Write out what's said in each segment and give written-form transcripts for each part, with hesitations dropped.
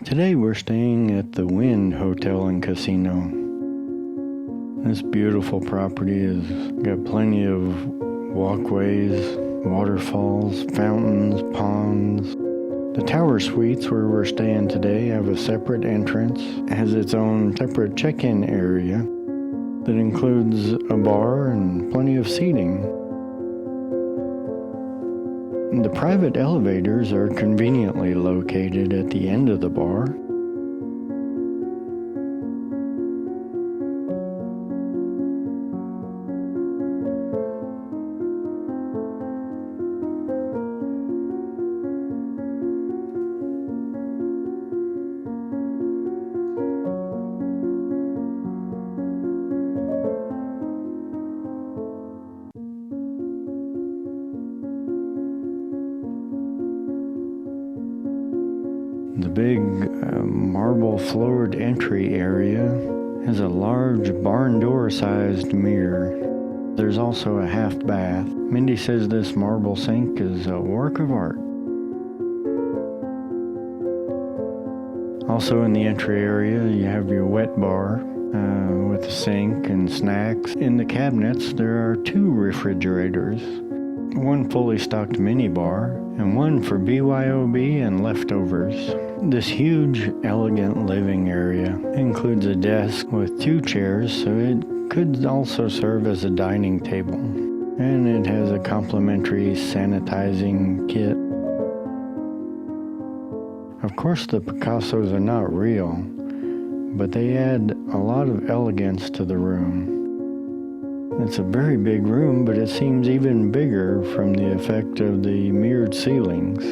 Today we're staying at the Wynn Hotel and Casino. This beautiful property has got plenty of walkways, waterfalls, fountains, ponds. The Tower Suites where we're staying today have a separate entrance, has its own separate check-in area that includes a bar and plenty of seating. The private elevators are conveniently located at the end of the bar. The big marble-floored entry area has a large barn door-sized mirror. There's also a half bath. Mindy says this marble sink is a work of art. Also in the entry area, you have your wet bar with a sink and snacks. In the cabinets, there are 2 refrigerators. One fully stocked mini bar, and one for BYOB and leftovers. This huge, elegant living area includes a desk with 2 chairs, so it could also serve as a dining table. And it has a complimentary sanitizing kit. Of course, the Picassos are not real, but they add a lot of elegance to the room. It's a very big room, but it seems even bigger from the effect of the mirrored ceilings.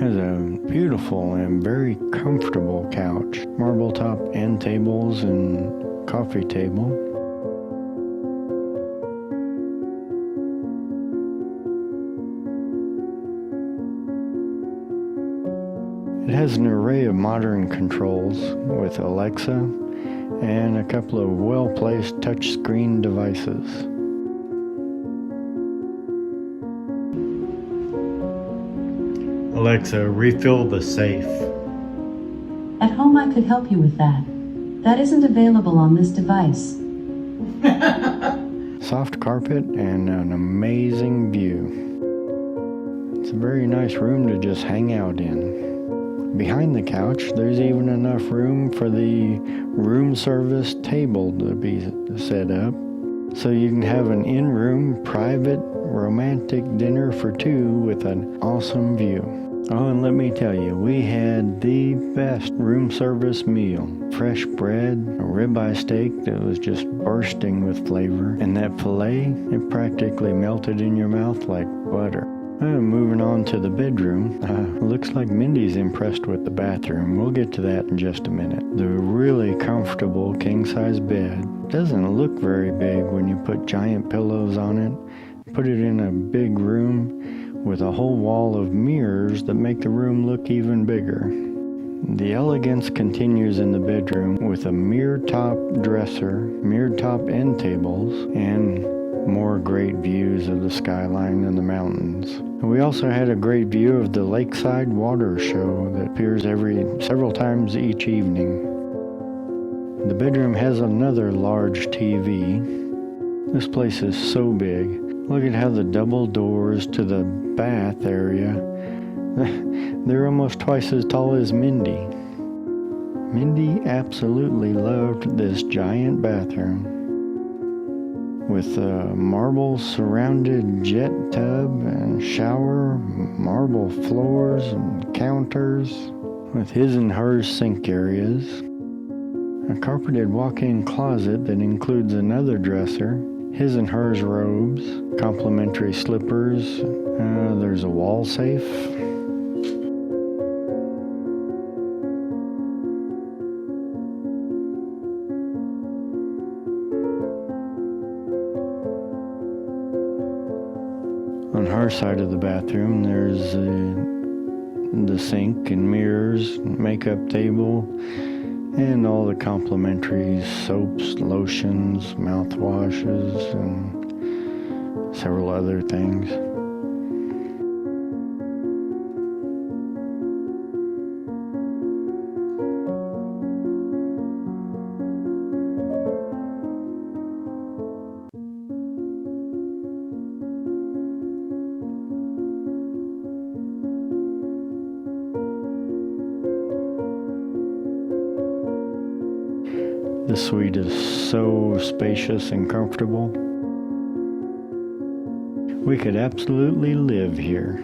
It has a beautiful and very comfortable couch, marble top end tables and coffee table. It has an array of modern controls with Alexa and a couple of well-placed touchscreen devices. Alexa, refill the safe. At home I could help you with that. That isn't available on this device. Soft carpet and an amazing view. It's a very nice room to just hang out in. Behind the couch, there's even enough room for the room service table to be set up, so you can have an in-room, private, romantic dinner for 2 with an awesome view. Oh, and let me tell you, we had the best room service meal. Fresh bread, a ribeye steak that was just bursting with flavor, and that filet, it practically melted in your mouth like butter. Moving on to the bedroom, looks like Mindy's impressed with the bathroom. We'll get to that in just a minute. The really comfortable king-size bed doesn't look very big when you put giant pillows on it. Put it in a big room with a whole wall of mirrors that make the room look even bigger. The elegance continues in the bedroom with a mirrored top dresser, mirrored top end tables, and more great views of the skyline and the mountains. We also had a great view of the lakeside water show that appears several times each evening. The bedroom has another large TV. This place is so big. Look at how the double doors to the bath area, they're almost twice as tall as Mindy. Mindy absolutely loved this giant bathroom, with a marble-surrounded jet tub and shower, marble floors and counters, with his and hers sink areas, a carpeted walk-in closet that includes another dresser, his and hers robes, complimentary slippers, there's a wall safe. On her side of the bathroom, there's the sink and mirrors, makeup table, and all the complimentary soaps, lotions, mouthwashes, and several other things. This suite is so spacious and comfortable. We could absolutely live here.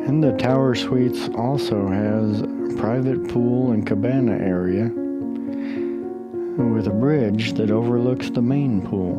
And the Tower Suites also has a private pool and cabana area with a bridge that overlooks the main pool.